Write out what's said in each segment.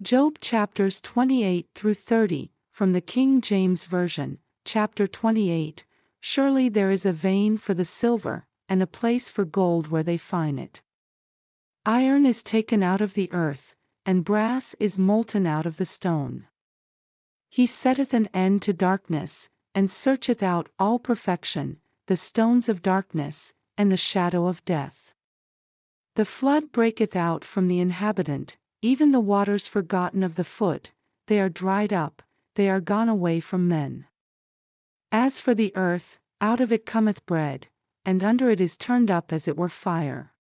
Job chapters 28 through 30, from the King James Version. Chapter 28. Surely there is a vein for the silver, and a place for gold where they find it. Iron is taken out of the earth, and brass is molten out of the stone. He setteth an end to darkness, and searcheth out all perfection, the stones of darkness, and the shadow of death. The flood breaketh out from the inhabitant, even the waters forgotten of the foot, they are dried up, they are gone away from men. As for the earth, out of it cometh bread, and under it is turned up as it were fire.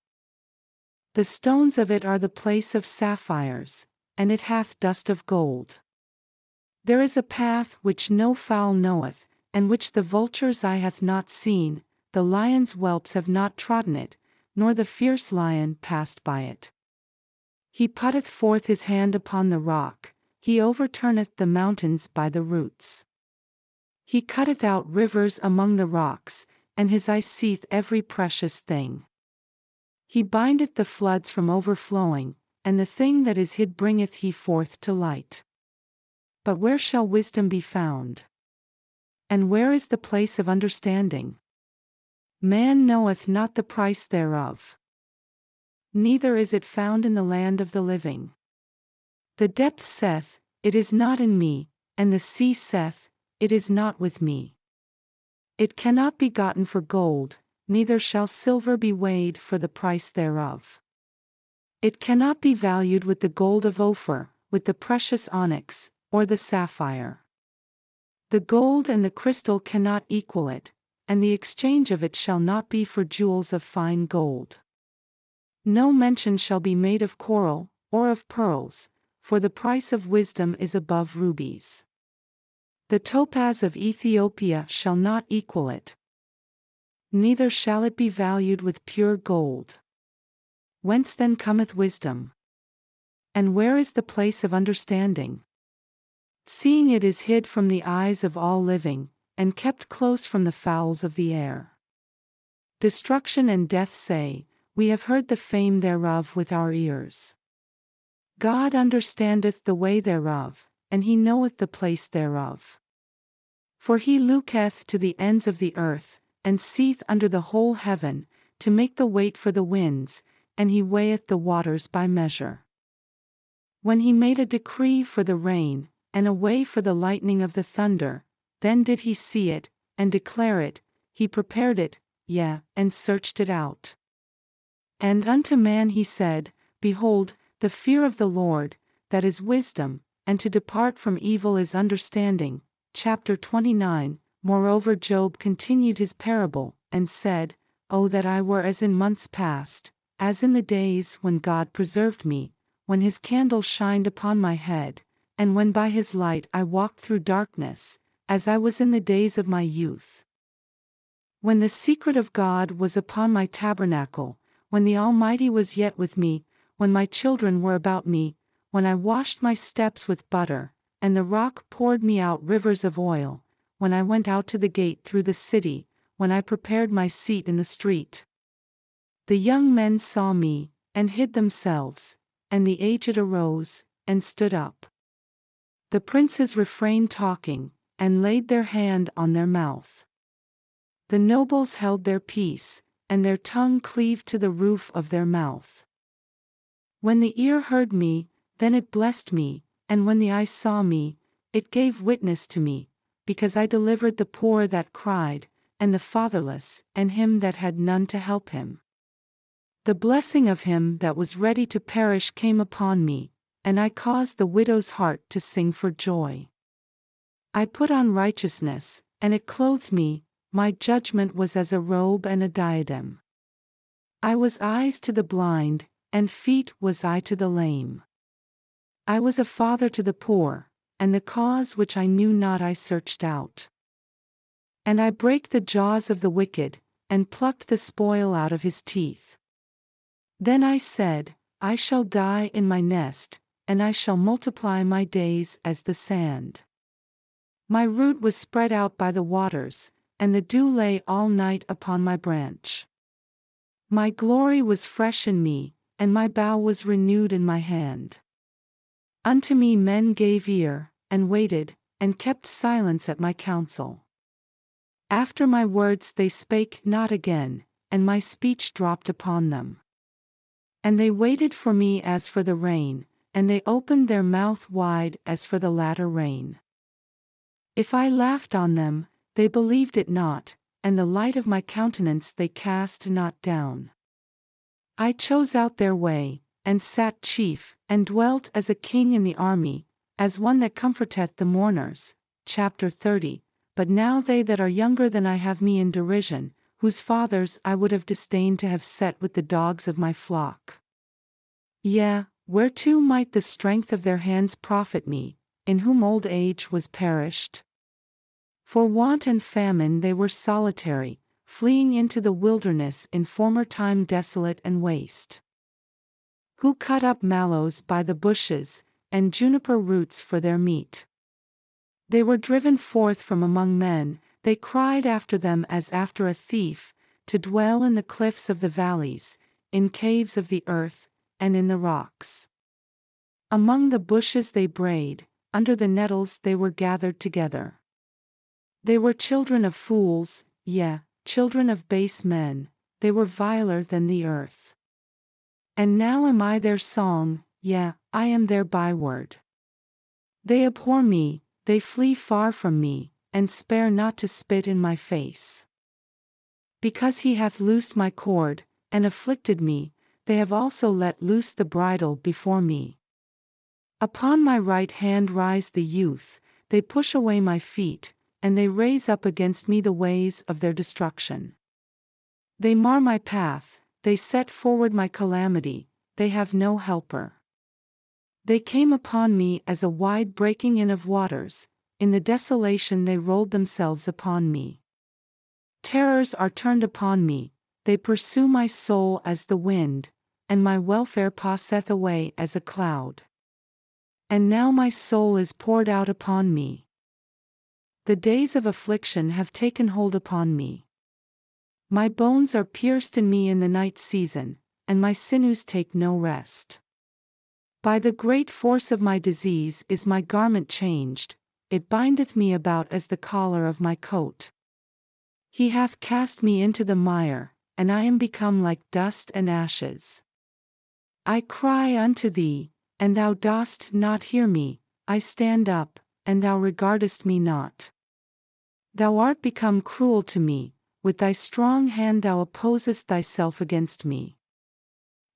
The stones of it are the place of sapphires, and it hath dust of gold. There is a path which no fowl knoweth, and which the vulture's eye hath not seen, the lion's whelps have not trodden it, nor the fierce lion passed by it. He putteth forth his hand upon the rock, he overturneth the mountains by the roots. He cutteth out rivers among the rocks, and his eye seeth every precious thing. He bindeth the floods from overflowing, and the thing that is hid bringeth he forth to light. But where shall wisdom be found? And where is the place of understanding? Man knoweth not the price thereof. Neither is it found in the land of the living. The depth saith, it is not in me, and the sea saith, it is not with me. It cannot be gotten for gold, neither shall silver be weighed for the price thereof. It cannot be valued with the gold of Ophir, with the precious onyx, or the sapphire. The gold and the crystal cannot equal it, and the exchange of it shall not be for jewels of fine gold. No mention shall be made of coral, or of pearls, for the price of wisdom is above rubies. The topaz of Ethiopia shall not equal it. Neither shall it be valued with pure gold. Whence then cometh wisdom? And where is the place of understanding? Seeing it is hid from the eyes of all living, and kept close from the fowls of the air. Destruction and death say, we have heard the fame thereof with our ears. God understandeth the way thereof, and he knoweth the place thereof. For he looketh to the ends of the earth, and seeth under the whole heaven, to make the weight for the winds, and he weigheth the waters by measure. When he made a decree for the rain, and a way for the lightning of the thunder, then did he see it, and declare it, he prepared it, yea, and searched it out. And unto man he said, behold, the fear of the Lord, that is wisdom, and to depart from evil is understanding. Chapter 29. Moreover Job continued his parable, and said, O that I were as in months past, as in the days when God preserved me, when his candle shined upon my head, and when by his light I walked through darkness, as I was in the days of my youth. When the secret of God was upon my tabernacle, when the Almighty was yet with me, when my children were about me, when I washed my steps with butter, and the rock poured me out rivers of oil, when I went out to the gate through the city, when I prepared my seat in the street. The young men saw me, and hid themselves, and the aged arose, and stood up. The princes refrained talking, and laid their hand on their mouth. The nobles held their peace, and their tongue cleaved to the roof of their mouth. When the ear heard me, then it blessed me, and when the eye saw me, it gave witness to me, because I delivered the poor that cried, and the fatherless, and him that had none to help him. The blessing of him that was ready to perish came upon me, and I caused the widow's heart to sing for joy. I put on righteousness, and it clothed me, my judgment was as a robe and a diadem. I was eyes to the blind, and feet was I to the lame. I was a father to the poor, and the cause which I knew not I searched out. And I brake the jaws of the wicked, and plucked the spoil out of his teeth. Then I said, I shall die in my nest, and I shall multiply my days as the sand. My root was spread out by the waters, and the dew lay all night upon my branch. My glory was fresh in me, and my bough was renewed in my hand. Unto me men gave ear, and waited, and kept silence at my counsel. After my words they spake not again, and my speech dropped upon them. And they waited for me as for the rain, and they opened their mouth wide as for the latter rain. If I laughed on them, they believed it not, and the light of my countenance they cast not down. I chose out their way, and sat chief, and dwelt as a king in the army, as one that comforteth the mourners. Chapter 30. But now they that are younger than I have me in derision, whose fathers I would have disdained to have set with the dogs of my flock. Yea, whereto might the strength of their hands profit me, in whom old age was perished? For want and famine they were solitary, fleeing into the wilderness in former time desolate and waste. Who cut up mallows by the bushes, and juniper roots for their meat. They were driven forth from among men, they cried after them as after a thief, to dwell in the cliffs of the valleys, in caves of the earth, and in the rocks. Among the bushes they brayed, under the nettles they were gathered together. They were children of fools, yea, children of base men, they were viler than the earth. And now am I their song, yea, I am their byword. They abhor me, they flee far from me, and spare not to spit in my face. Because he hath loosed my cord, and afflicted me, they have also let loose the bridle before me. Upon my right hand rise the youth, they push away my feet, and they raise up against me the ways of their destruction. They mar my path, they set forward my calamity, they have no helper. They came upon me as a wide breaking in of waters, in the desolation they rolled themselves upon me. Terrors are turned upon me, they pursue my soul as the wind, and my welfare passeth away as a cloud. And now my soul is poured out upon me. The days of affliction have taken hold upon me. My bones are pierced in me in the night season, and my sinews take no rest. By the great force of my disease is my garment changed, it bindeth me about as the collar of my coat. He hath cast me into the mire, and I am become like dust and ashes. I cry unto thee, and thou dost not hear me, I stand up, and thou regardest me not. Thou art become cruel to me, with thy strong hand thou opposest thyself against me.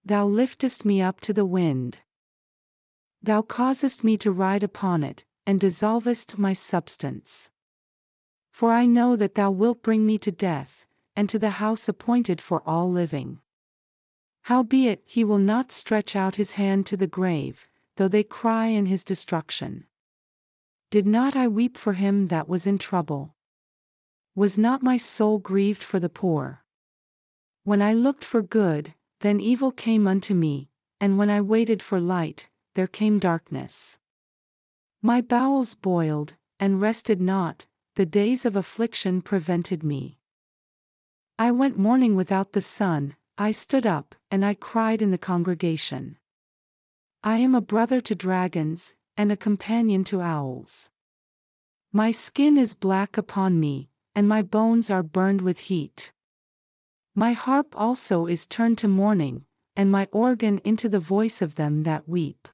Thou liftest me up to the wind. Thou causest me to ride upon it, and dissolvest my substance. For I know that thou wilt bring me to death, and to the house appointed for all living. Howbeit he will not stretch out his hand to the grave, though they cry in his destruction. Did not I weep for him that was in trouble? Was not my soul grieved for the poor? When I looked for good, then evil came unto me, and when I waited for light, there came darkness. My bowels boiled, and rested not, the days of affliction prevented me. I went mourning without the sun, I stood up, and I cried in the congregation. I am a brother to dragons, and a companion to owls. My skin is black upon me, and my bones are burned with heat. My harp also is turned to mourning, and my organ into the voice of them that weep.